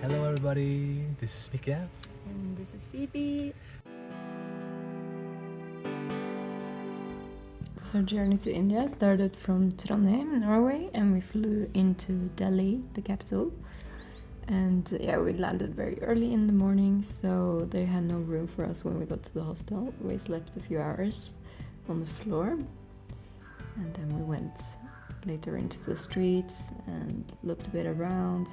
Hello everybody, this is Mikael. And this is Phoebe. So journey to India started from Trondheim, Norway, and we flew into Delhi, the capital. And yeah, we landed very early in the morning, so they had no room for us when we got to the hostel. We slept a few hours on the floor, and then we went later into the streets and looked a bit around,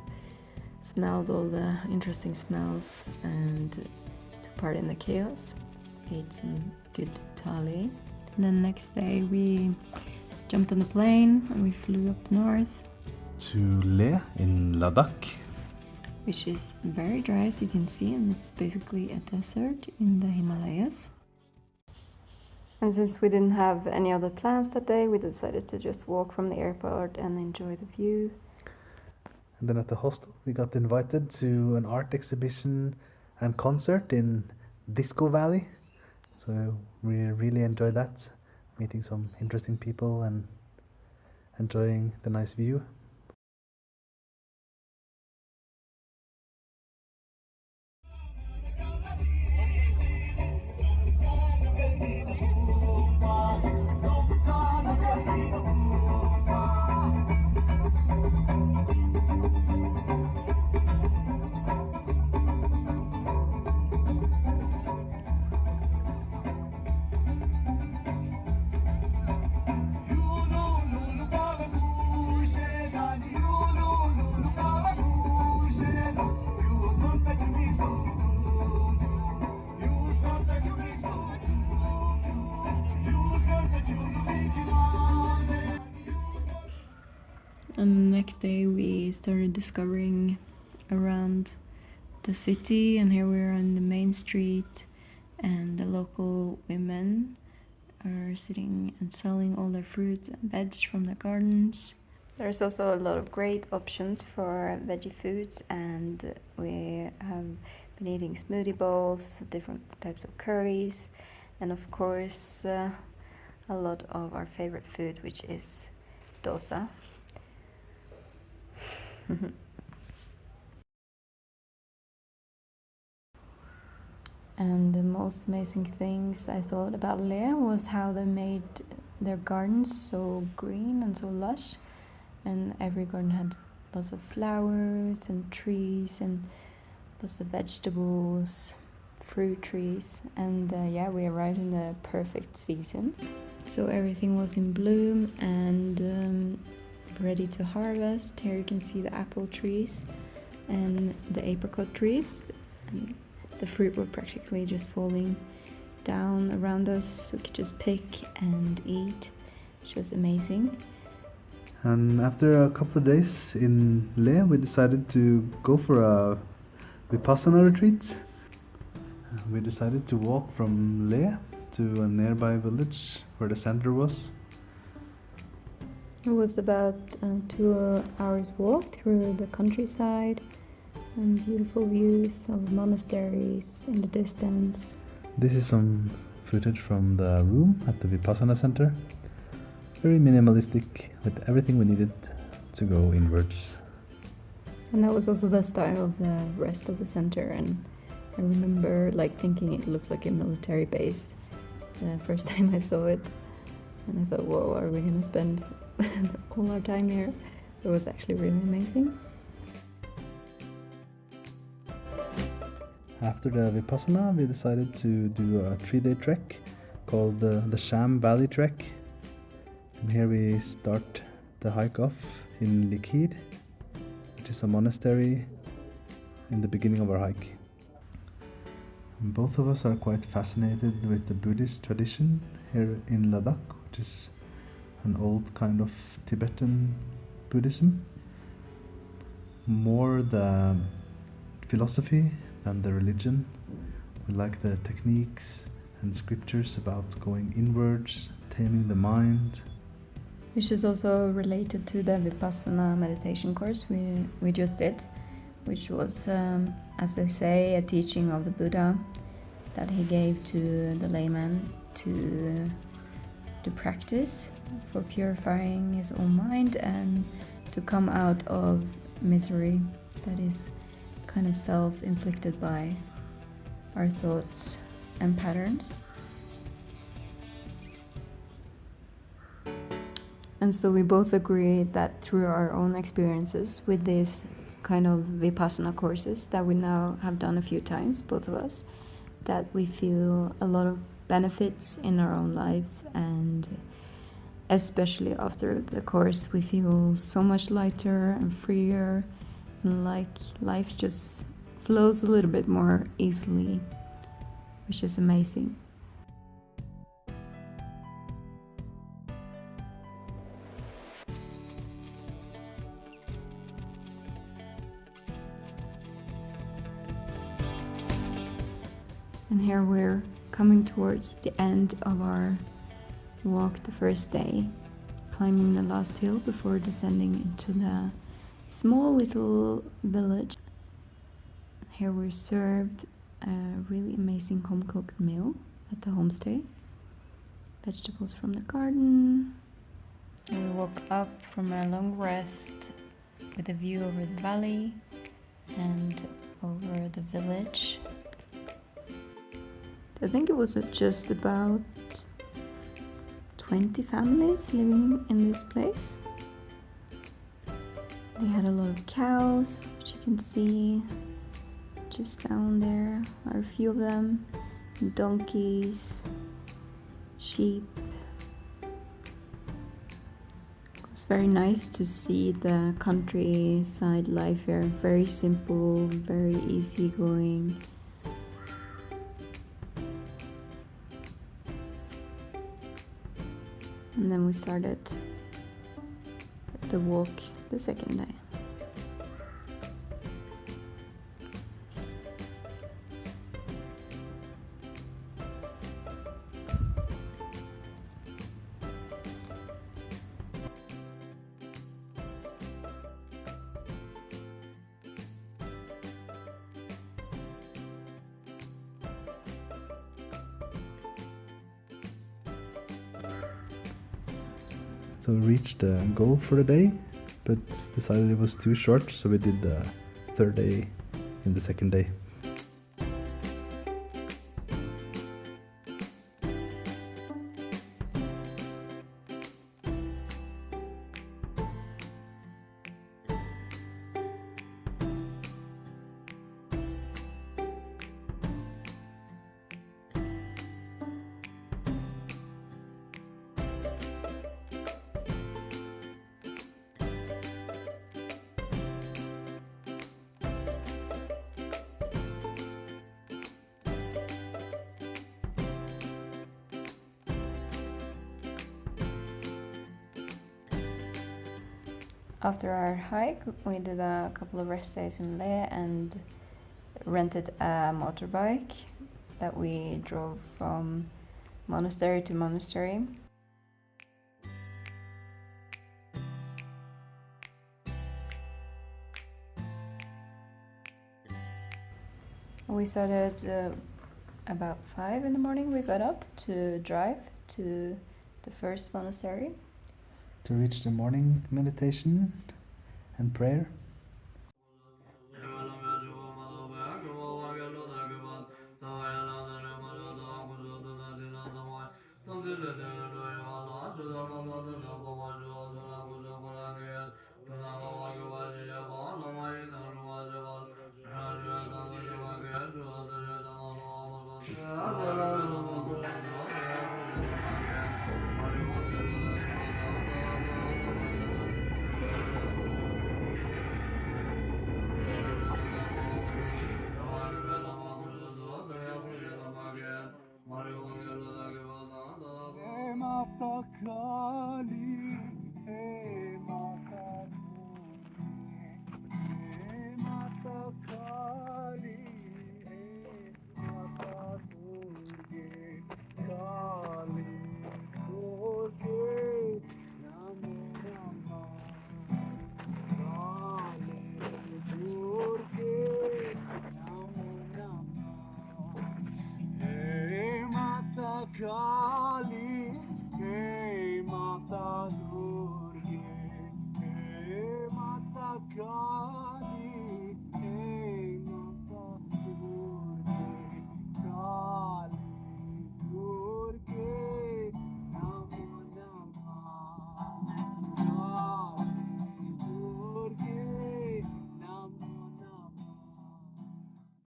smelled all the interesting smells, and took part in the chaos. Ate some good thali. And then next day we jumped on a plane and we flew up north, To Leh in Ladakh. which is very dry, as you can see, and it's basically a desert in the Himalayas. And since we didn't have any other plans that day, we decided to just walk from the airport and enjoy the view. And then at the hostel, we got invited to an art exhibition and concert in Disco Valley. So we really enjoyed that, meeting some interesting people and enjoying the nice view. And the next day we started discovering around the city, and here we are on the main street, and the local women are sitting and selling all their fruits and veg from their gardens. There's also a lot of great options for veggie foods, and we have been eating smoothie bowls, different types of curries, and of course a lot of our favorite food, which is dosa. And the most amazing things I thought about Leh was how they made their gardens so green and so lush, and every garden had lots of flowers and trees and lots of vegetables, fruit trees, and yeah, we arrived in the perfect season. So everything was in bloom and ready to harvest. Here you can see the apple trees and the apricot trees. And the fruit were practically just falling down around us, so we could just pick and eat, which was amazing. And after a couple of days in Leh, we decided to go for a Vipassana retreat. We decided to walk from Leh to a nearby village where the center was. It was about 2 hours walk through the countryside and beautiful views of monasteries in the distance. This is some footage from the room at the Vipassana center. Very minimalistic, with everything we needed to go inwards. And that was also the style of the rest of the center, and I remember thinking it looked like a military base the first time I saw it, and I thought, whoa, are we gonna spend all our time here? It was actually really amazing. After the Vipassana, we decided to do a 3-day trek called the Sham Valley Trek. And here we start the hike off in Likir, which is a monastery in the beginning of our hike. And both of us are quite fascinated with the Buddhist tradition here in Ladakh, which is an old kind of Tibetan Buddhism. More the philosophy than the religion. We like the techniques and scriptures about going inwards, taming the mind. Which is also related to the Vipassana meditation course we just did, which was, as they say, a teaching of the Buddha that he gave to the layman to practice for purifying his own mind and to come out of misery that is kind of self-inflicted by our thoughts and patterns. And so we both agree that through our own experiences with these kind of Vipassana courses that we now have done a few times, both of us, that we feel a lot of benefits in our own lives, and especially after the course we feel so much lighter and freer, and like life just flows a little bit more easily, which is amazing. And here we're coming towards the end of our walk the first day, climbing the last hill before descending into the small little village. Here we're served a really amazing home-cooked meal at the homestay. Vegetables from the garden. We woke up from a long rest with a view over the valley and over the village. I think it was just about 20 families living in this place. They had a lot of cows, which you can see just down there are a few of them, donkeys, sheep. It was very nice to see the countryside life here, very simple, very easygoing. And then we started the walk the second day. So we reached the goal for the day, but decided it was too short, so we did the third day in the second day. After our hike, we did a couple of rest days in Leh and rented a motorbike that we drove from monastery to monastery. We started about 5 in the morning. We got up to drive to the first monastery. To reach the morning meditation and prayer.